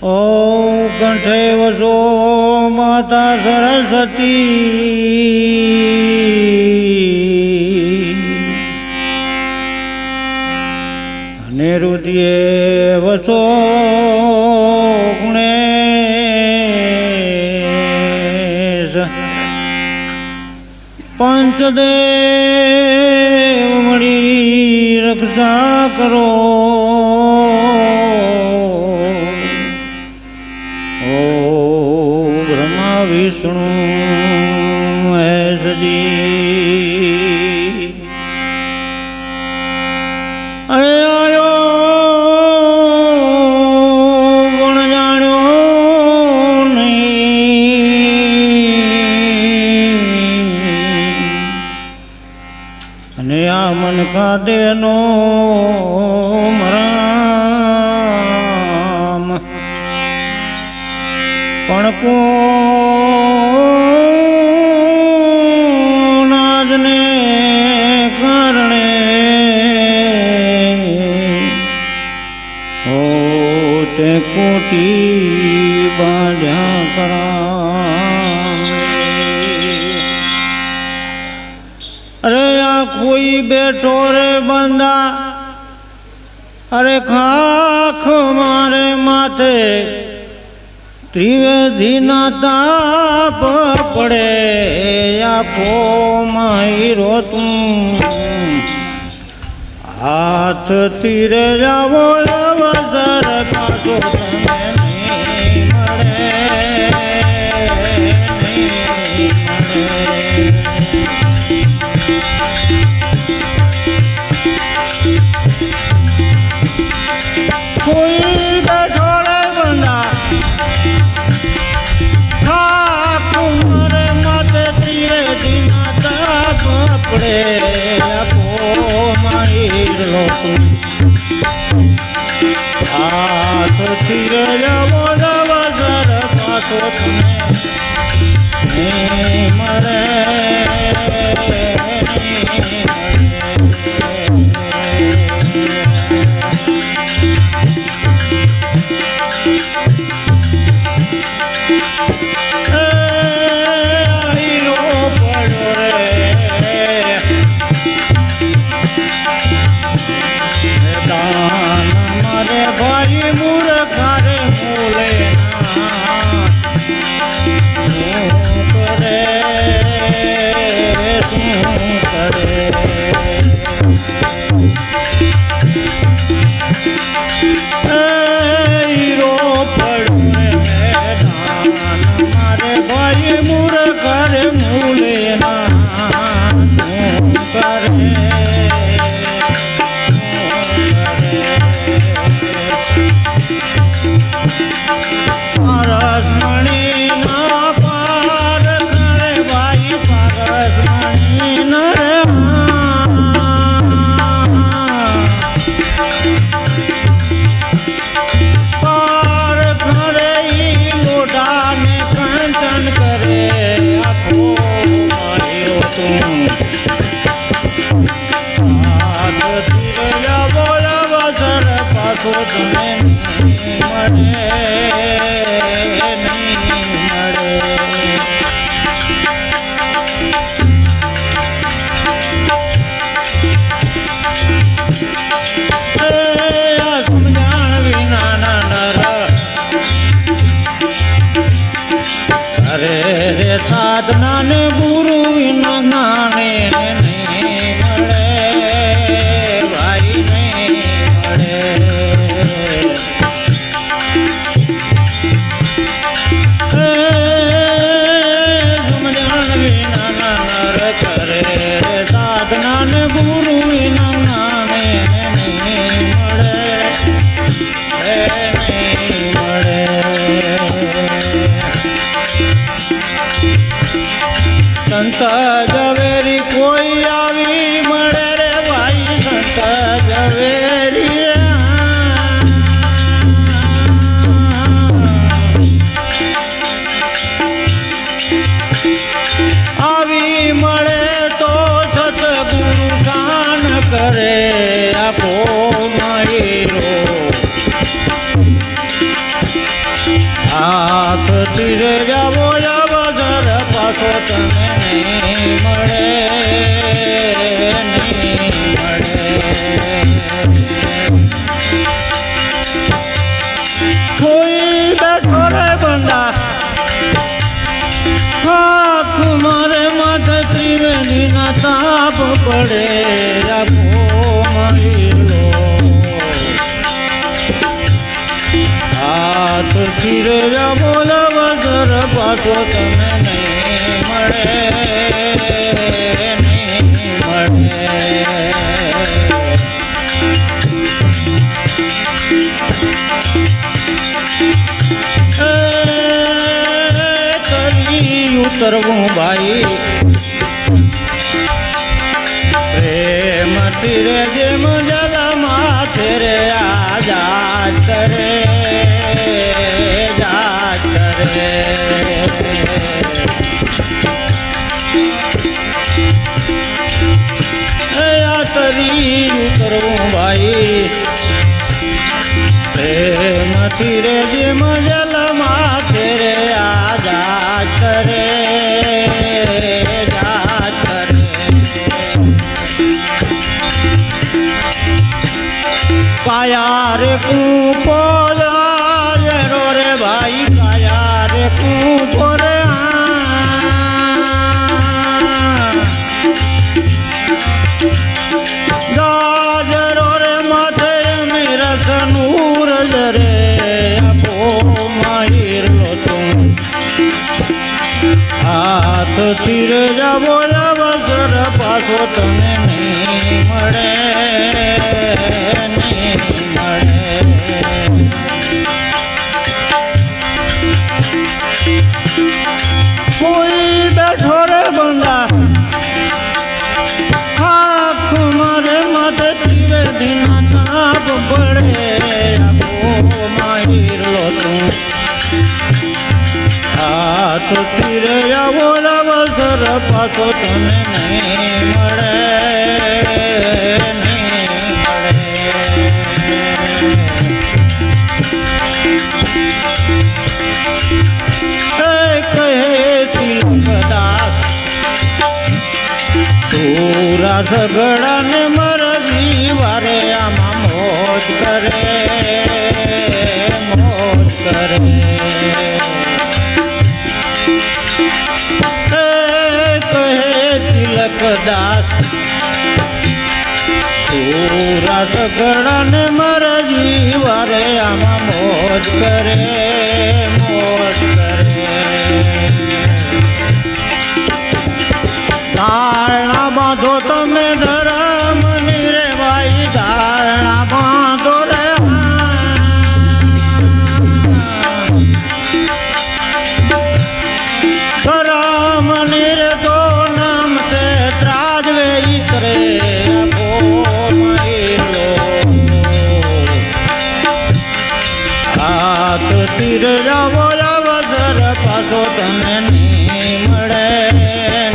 ઓ કંઠે વસો માતા સરસ્વતી અને રુદિયે વસો ગુણેશ પંચદેવ મળી રક્ષા કરો. વિષ્ણુ મહેશજી અરે આયો ગુણ જાણ્યો નહીં અને આ મન ખાધેનો મરામ પણ કોનાજને કારણે હો તે કોટી બાંધ્યા કરા. અરે આ કોઈ બેઠો રે બંદા અરે ખાખ મારે માથે ત્રિવેદીના તાપ પડે આપો માયરો તું હાથ તીરે જાવો અવસર પાછો તમે નહીં મળે. કોઈ બેઠો રે બંદા પડે આપો માયરો તું હાથથી રજાવો અવસર પાછો તમે નહીં મળે. સાધના ને ગુરુ વિના જ્ઞાને નહીં મળે ભાઈ નહીં મળે. સમજણ વિના નર કરે સાધના ને ગુરુ વિના જ્ઞાને નહીં મળે નહીં મળે. સંત ઝવેરી કોઈ આવી મળે રે ભાઈ સંત ઝવેરી આવી મળે તો સતગુરુ દાન કરે આપો માયરો તીરે જાવો અવસર પાછો તને નહીં મળે, નહીં મળે. કોઈ બેઠો રે બંદા હાથ મારે માથે ત્રિવેણીના તાપ પડે, રાખો મારી લો હાથ તીરે જાવો અવસર પાછો તને નહીં મળે, નહીં મળે. ઉતરવું ભાઈ પ્રેમ તીરે જેમ જલમાં તેરે આજાદ કરે, જાત કરે. આ તરી ઉતરવું ભાઈ પ્રેમ તીરે જેમ જલમાં તેરે આજાદ કરે, જાત કરે. કાયા રે કૂપો રો રે ભાઈ, કાયા રે કૂપો રે ગાજરો રે માથે મીરસ નૂર રે આપો માહિર લો તું હાથ તીરે જાવો અવસર પાછો તને નહીં મળે, નહીં મળે. કોઈ બેઠો રે બંદા આંખ મારે માથે ત્રિવેણીના તાપ પડે, આપો માહિર લો તું હાથ તીરે જાવો અવસર પાછો તને નહીં મળે, નહીં મળે. કહે તિલકદાસ તુરા ઝઘડાને મરજી વારે આમાં મોજ કરે, મોજ કરે. તિલકદાસ પૂરા ઝઘડાને મરજી વારે આમાં મોજ કરે, મોજ કરે. ધારણા બાંધો તમે ધર્મની રે ભાઈ, ધારણા બાંધો રે ધર્મની રે તો નામ તે ત્રાજવે કરે, આપો માહિર લો હાથ તીરે જાવો અવસર પાછો તને નહીં મળે,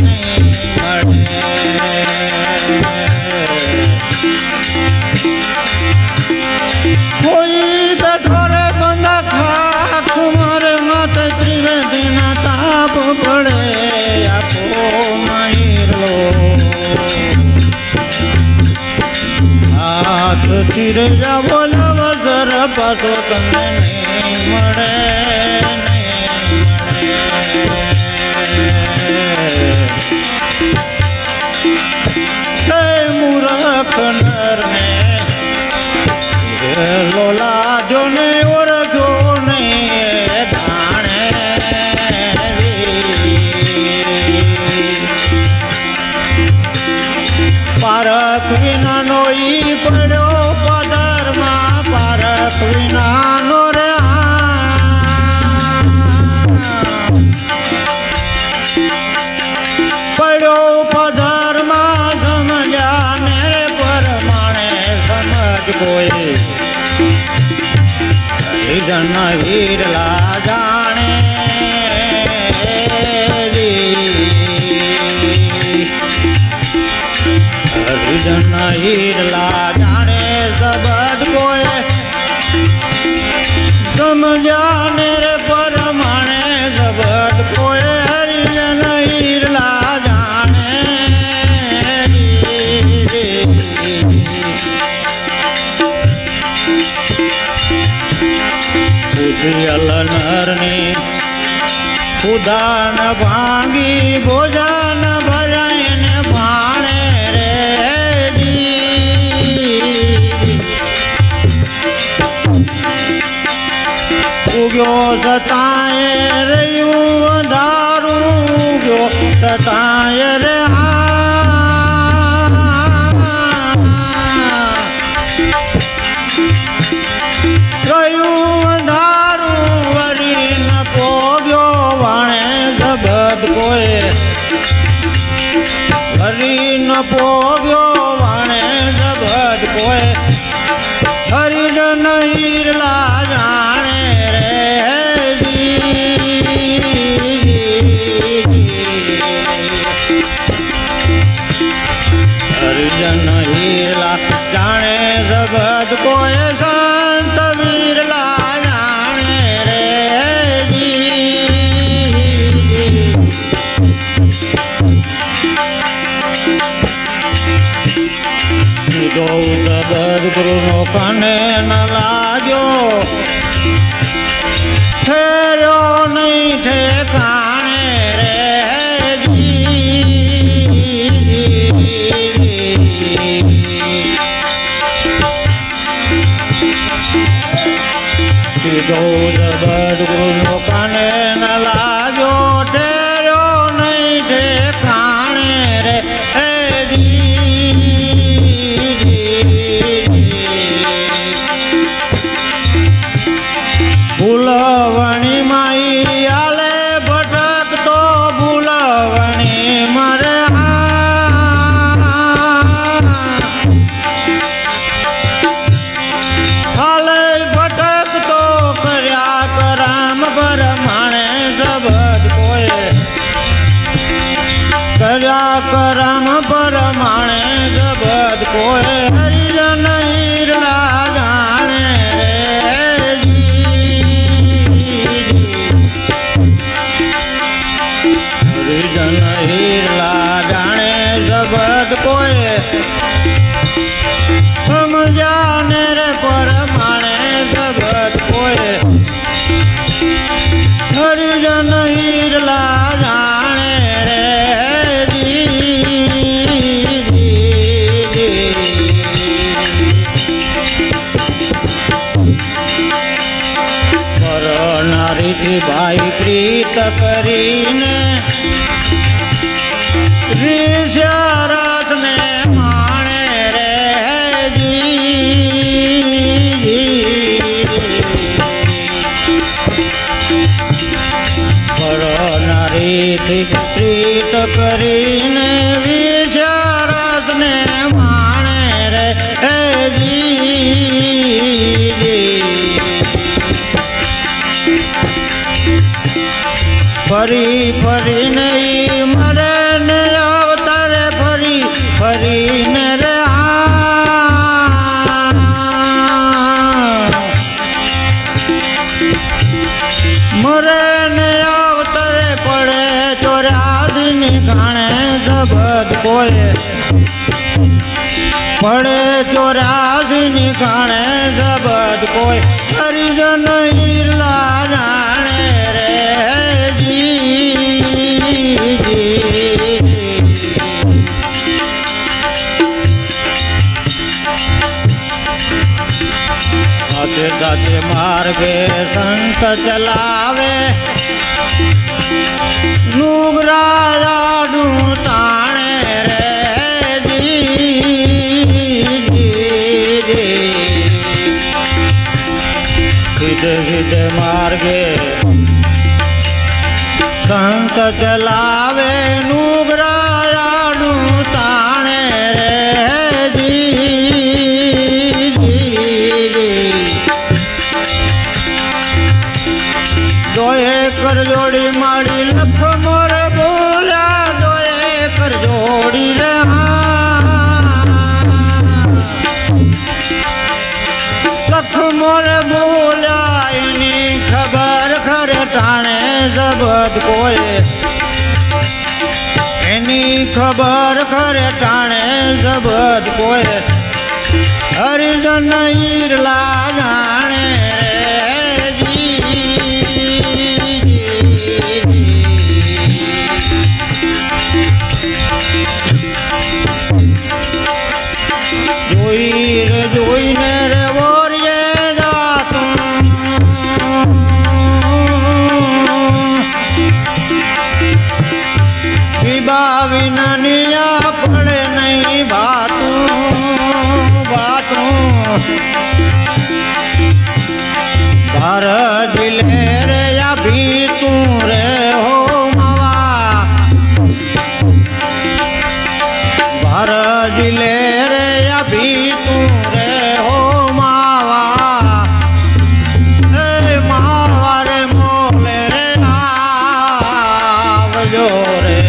નહીં મળે. કોઈ બેઠો રે બંદા ખાખ મારે માથે ત્રિવેણીના તાપ પડે, આપો માહિર લો હાથ તીરે જાવો અવસર પાછો તમને નહીં મળે, નહીં મળે. મૂરખ નરને લોલા જો ને ઓરખો ને ધાણે પારખ વિનાનો ઈ પડ્યો પદરમાં, પારખ વિનાનો રે પડ્યો પદરમાં. સમજ્યા ને પરમાણે સમજ કોઈ જન વીરલા જાણે, હરિજન હીરલા જાણે સબદ કોઈ સમજ્યા ને રે પરમાણે पियल नरनी उदान भांगी भोजन भजन भाणे रे जी उग्यो सताए रयूं अंधारू उग्यो सताए रे हरी न पोग्यो वाणे जगत कोय हरिजन हीरला जाने रे जी हरिजन हीरला जाने जगत कोय संत वीरला जाने रे जी दो सदगुरु नो काने न लाग्यो ठहरो नहीं ठेकाने रे जी दो सदगुरु नो काने न लाग्यो ठहरो नहीं ठेकाने रे जी भूलवणी माई आले भटक तो भूलवणी मरे आले भटक तो कर्या कराम परमाणे जगत कोय कर्या कराम परमाणे जगत कोय हरिजन हीरला जाने हरिजन हीरला जाने जगत कोय समझाने रे परमाणे जगत कोय हरिजन हीरला जाने रे जी पर नारी थी भाई प्रीत करीने विषारत में माने रे जी पर नारी थी प्रीत करीने विषारत में माने रे जी फरी फरी नहीं मरे न अवतारे फरी फरी न रे मरे न अवतारे पड़े चौरासी गाने जगत कोय पड़े 84 गाने जगत कोय हरिजन हीरला जाने रे जी आते जाते मार्गे संत चलावे नुगरा लाडू ताणे रे जी सीधे सीधे मार्गे संत चलावे नुगरा लाडू ताणे रे जी दोए कर जोड़ी माड़ी लख मोरे बोला दोए कर जोड़ी रे लख मोरे बोला इनी खबर खर टाणे जगत कोय इनी खबर खर टाणे जगत कोय हरिजन हीरला जाने रे जी भर दिले रे अभी तू रे हो मावा भर दिले रे अभी तू रे हो मावा हे मावा रे मोले रे आवजो रे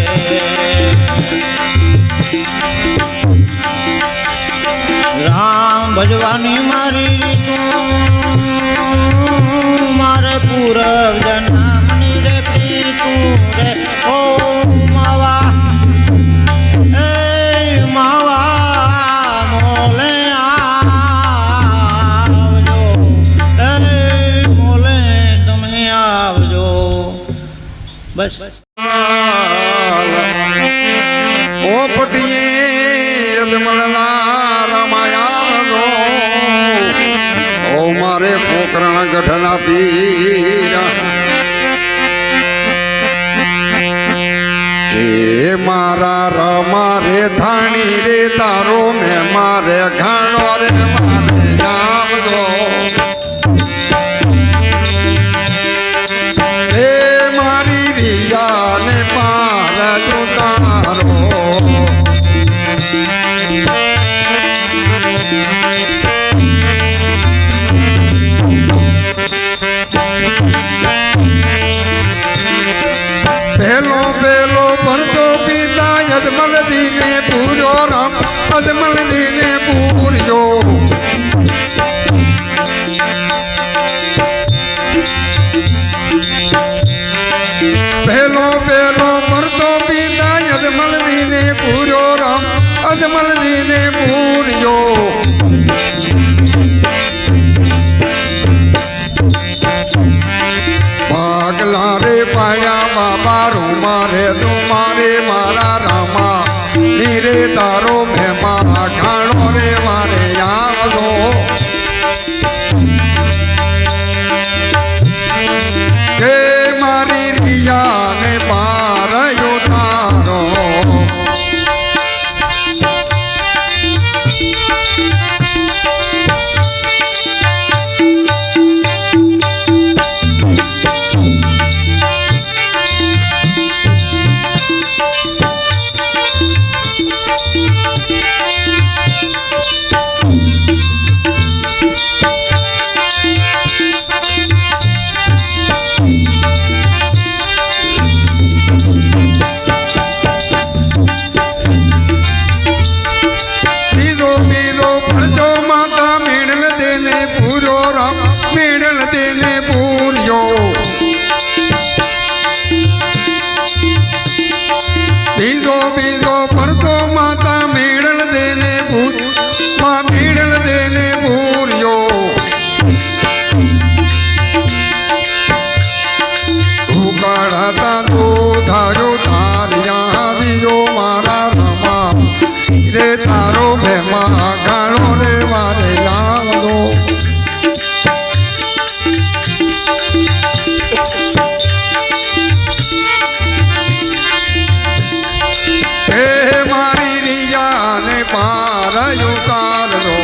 राम भजवानी मारी मारे पूरब जन्मनी रे प्रीतू रे ओ मावा ए मावा मोले आवजो ए मोले तुम्हें आवजो बस ओ पटिए अदमलना रामायण दो ओ मारे पोकरण गठना पीरा के मारा मारे थानी रे तारो में मारे घाणो रे मारे नाम दो हे मारी रिया ने पार जो तारो पहलो पहलो भरतो पीता अदमल दीने पूरो राम अदमल दीने पूरियो पहलो पहलो भरतो पीता अदमल दीने पूरो राम अदमल दीने पूरियो पागला रे पाया बाबा रो मारे तू मारे मारा रामा नीरे तारो भेमा खाणो रे मारे यावो के मारी रिया ने पार यो तारो मेडल देने पूरियो बीदो बीदो पर तो माता मेडल देने पूर माँ मेडल देने पूरियो उकाड़ता दूधा जो थारिया दियो मारा रमा रे तारो भेमा गाड़ो रे मारे लाल दो मारी रिया ने पार उतार दो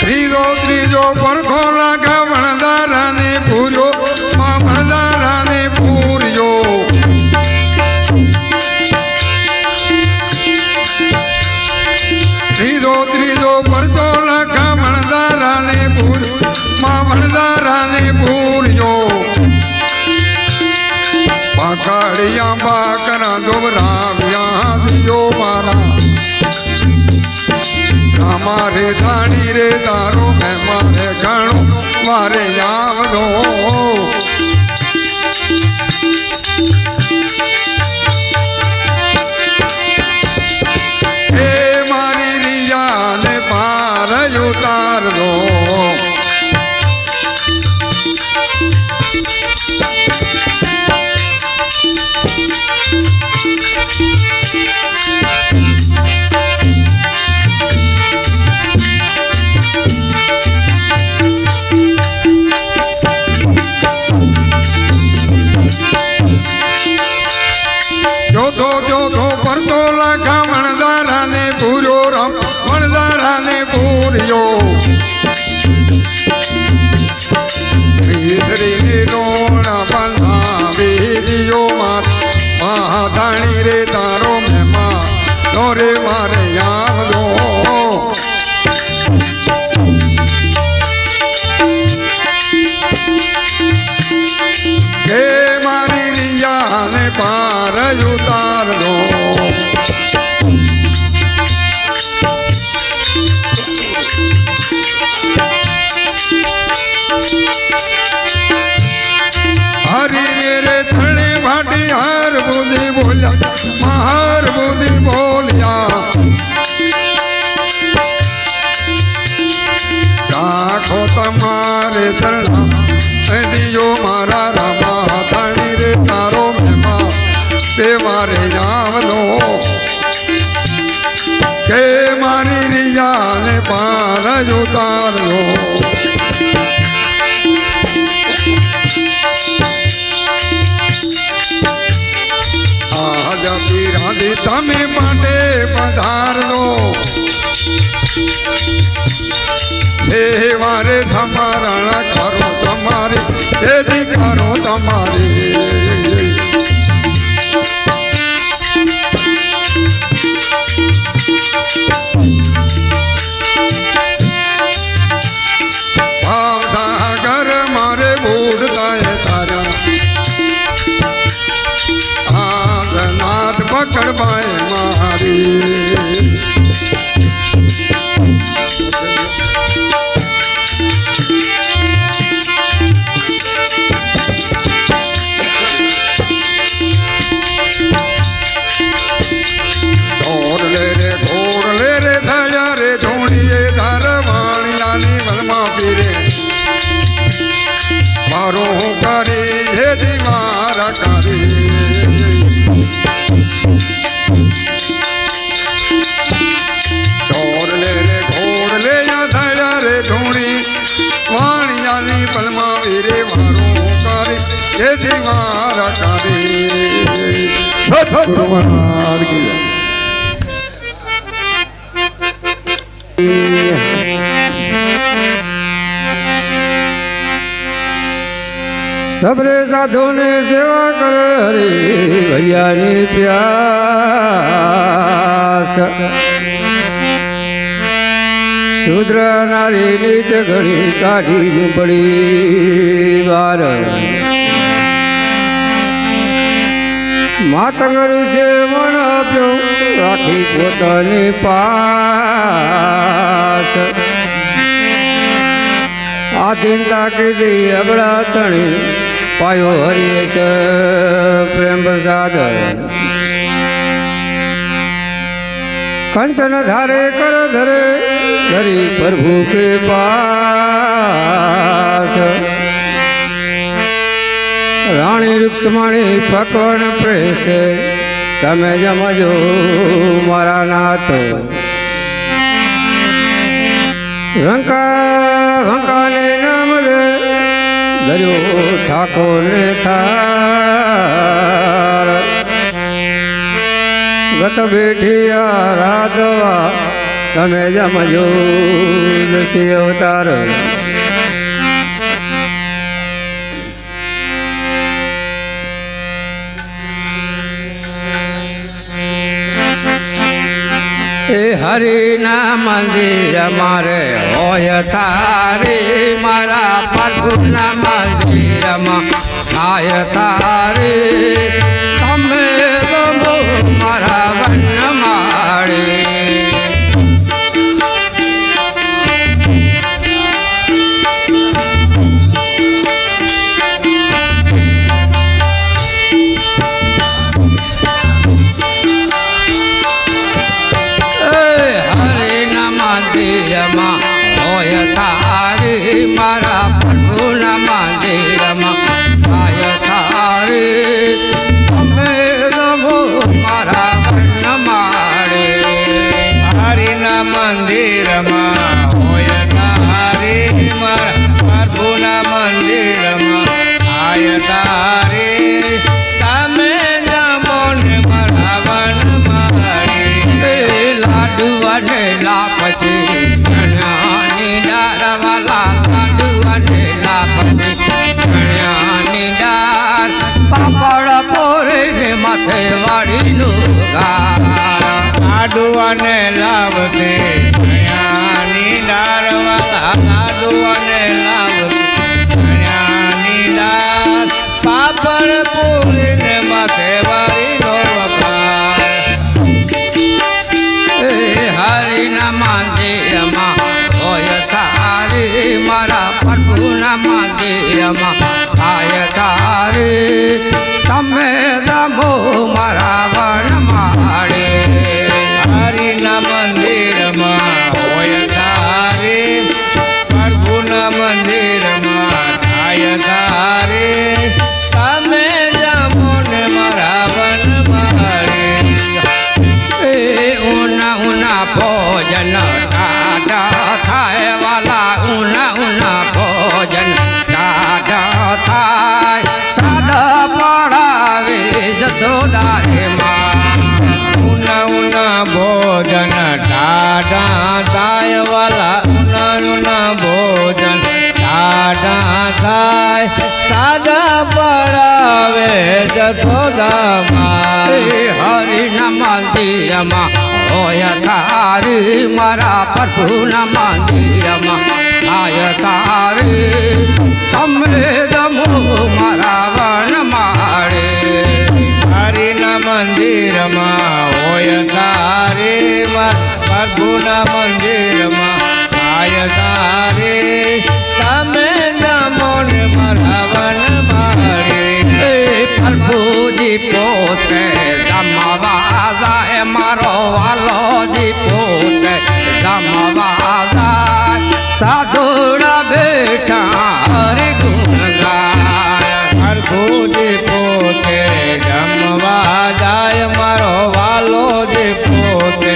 त्रीजो त्रीजो परखो लगा वणदारा ने पूरो मां वणदारा ने पूरियो त्रीजो त्रीजो परखो लगा वणदारा ने पूरो मां वणदारा ने पूरियो पाकड़िया बाकरा दोबराविया दियो मारा मारे धानी रे दारो में मारे घणो मारे याव दो हे मारी रिया ने पार उतार दो ગોપિયો શ્રી રોણ બંધાવી દિયો મહાધાણી રે તારો મહેમા દોરે મારે આવજો કે મારી રિયાને પાર ઉતાર દો હરી રે થણે ભાટી હાર બુદ્ધિ બોલ્યા મહાર બુદ્ધિ બોલ્યા રાખો તમારે ચરણા દિયો મારા રામા તાણી રે તારો મહેમા તે મારે આવનો કે મારી રિયાને પાર ઉતારલો આજ પીરાદી તમે માટે પધારલો સેવારે તમારા કરો તમારે એ દીકરો તમારે ભાવસાગર મારે બુડતા તારા નાથ પકડવાય મારી ઘોડલે રે થયા રે ધોણીએ ધરવાણિયાની વલમાં પીરે મારો કરી હે દીવાર કરી ઘોડલે થયા રે ધોણી વાણિયાની વલમાં પીરે મારો કરી હે દીવાર કરી સતગુરુ મહારાજ કી જય सबरे साधु ने सेवा कर हरे भैया ने प्यास शूद्र नारी नीच घड़ी काढ़ी झूंपड़ी बार मातंगर से मन आप्यो राखी पोतानी पास आधीनता की दी अबड़ा तणी पायो हरिश प्रेम प्रसाद कंचन धारे कर धरे धरी प्रभु के पास रानी रुक्ष्मणी पकवन प्रेस तमे जमजो मारा नाथ रंका वंका ने नाम दे दरियो ठाकुर ने थार गत बेठिया राधवा तमे जमजो दसी अवतार ए हरि ना मंदिर मारे होय थारे मारा प्रभु ना मंदिर आय थारे तमे गमो मारा वन मारे होय थारे मारा प्रभु न मंदिर आय थारे तमे गमो मारा वन मारे हरि न मंदिर होय थारे मारा प्रभु न मंदिर आय थारे तमे गमो मारा वन मारे लाडू वन लापची લાડુઆને લાવતે ધણ્યાની ડાળવાલા લાડુઆને લાવતે ધણ્યાની ડાળ પાપડ પૂરીને માથે વાળીનો વખાર એ હરિના મંદિરમાં હોય તારી મારા પ્રભુના મંદિરમાં થાય તારી તમે રમો મારા વન માળે હરિના મંદિરમાં હોય તારે પ્રભુના મંદિરમાં થાય તારે તમે જમો ને મારા વન માળે એ ઉના ઉના ભોજન ટાટા થાય વાલા ઉના ભોજન ટાટા થાય સાદા પડાવે જશોદા રે માં ઉના ઉના ભોજન ટાઢા થાય વાલા ઉના ભોજન ટાઢા થાય સાદા પડાવે જશોદામાં એ હરિના મંદિરમાં હોય તારી મારા પ્રભુના મંદિરમાં થાય તારી તમે રમો મારા વન માળે હરિના મંદિરમાં હોય તારે પ્રભુના મંદિરમાં થાય તારે તમે જમો ને મારા વન માળે એ પ્રભુજી પોતે જમવા જાય મારો વાલોજી પોતે જમવા જાય સાધુડા બેઠા હરિ ગુણ ગાય પ્રભુજી પોતે જમવા જાય મારો વાલો જે પોતે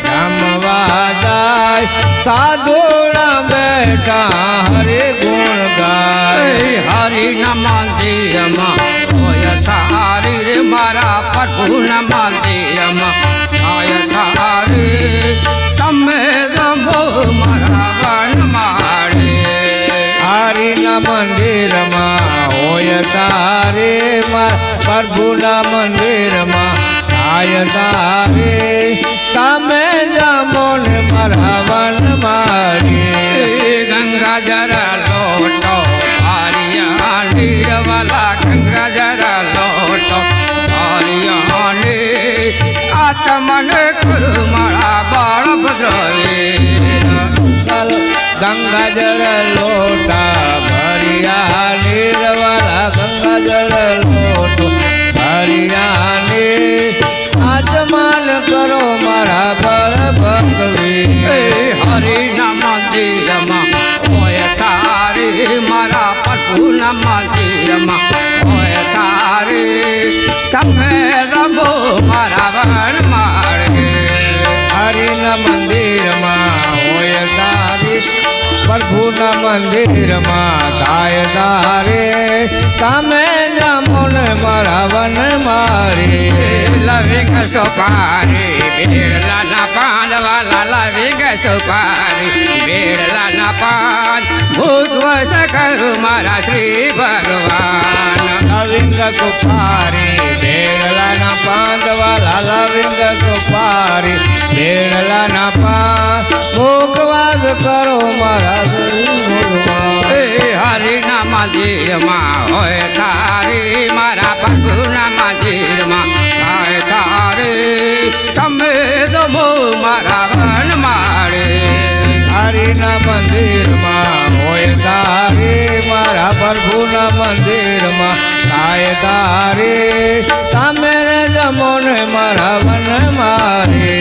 જમવા જાય સાધુડા બેઠા હરે ગુણ ગાય હરિના મંદિરમાં હોય તારી રે મારા પ્રભુના મંદિરમાં હોય તારી તમે રમો મારા વન માળે હરિના મંદિરમાં હોય તારે પ્રભુના મંદિરમાં થાય તારે તમે જમો ને મારા વન માળે ગંગા જરા લોટો ભારિયા નીરવાલા ગંગા જરા લોટો ભારિયા ને આચમન કરું મારા બાળ ભદ્રવીર ગંગા જળ લોટા ભરિયા નીરવાલા ગંગા જળ લોટો ભરિયા ને આચમાન કરો મારા બળ ભગવી હરિના મંદિરમાં હોય તારી મારા પ્રભુના મંદિરમાં હોય તારી તમે રમો મારા વન માળે હરિના મંદિરમાં હોય તારી પ્રભુના મંદિરમાં થાય તારે તમે જમો ને મારા વન મારે લવિંગ સોપારી બેડલાના પાન વાલા લવિંગ સોપારી બેડલાના પાન ભૂતવશ કરું મારા શ્રી ભગવાન લવિંગ કુપારી બેડલાના પાંદવાલા લવિંગ કુપારી બેડલાના પાન મુખવાદ કરો મારા ભગવાન એ હરિના મંદિરમાં હોય તારી મારા પ્રભુના મંદિરમાં થાય તારી તમે દમો મારા વન માળે હરિના મંદિરમાં હોય તારે મારા પ્રભુના મંદિરમાં થાય તારે તમે જમો ને મારા વન મારે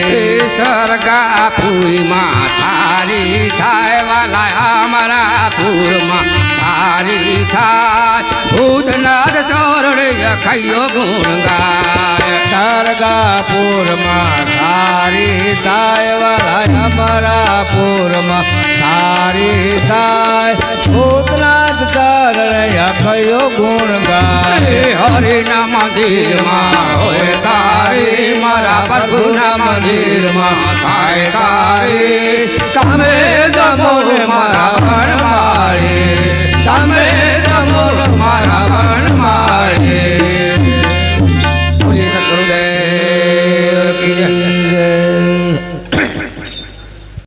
સરગાપુરીમાં થારી થાય વાલા અમારા પૂરમાં થારી થાય ભૂતનાથ ચોરણે ખૈયો ગુણ ગાય સરગાપુરમાં તારી થાય વાલા અમારા પૂરમાં તારી થાય ભૂતનાથ ચરણે કયો ગુણ ગાય હરિના મંદિરમાં હોય તારી મારા પ્રભુના મંદિરમાં થાય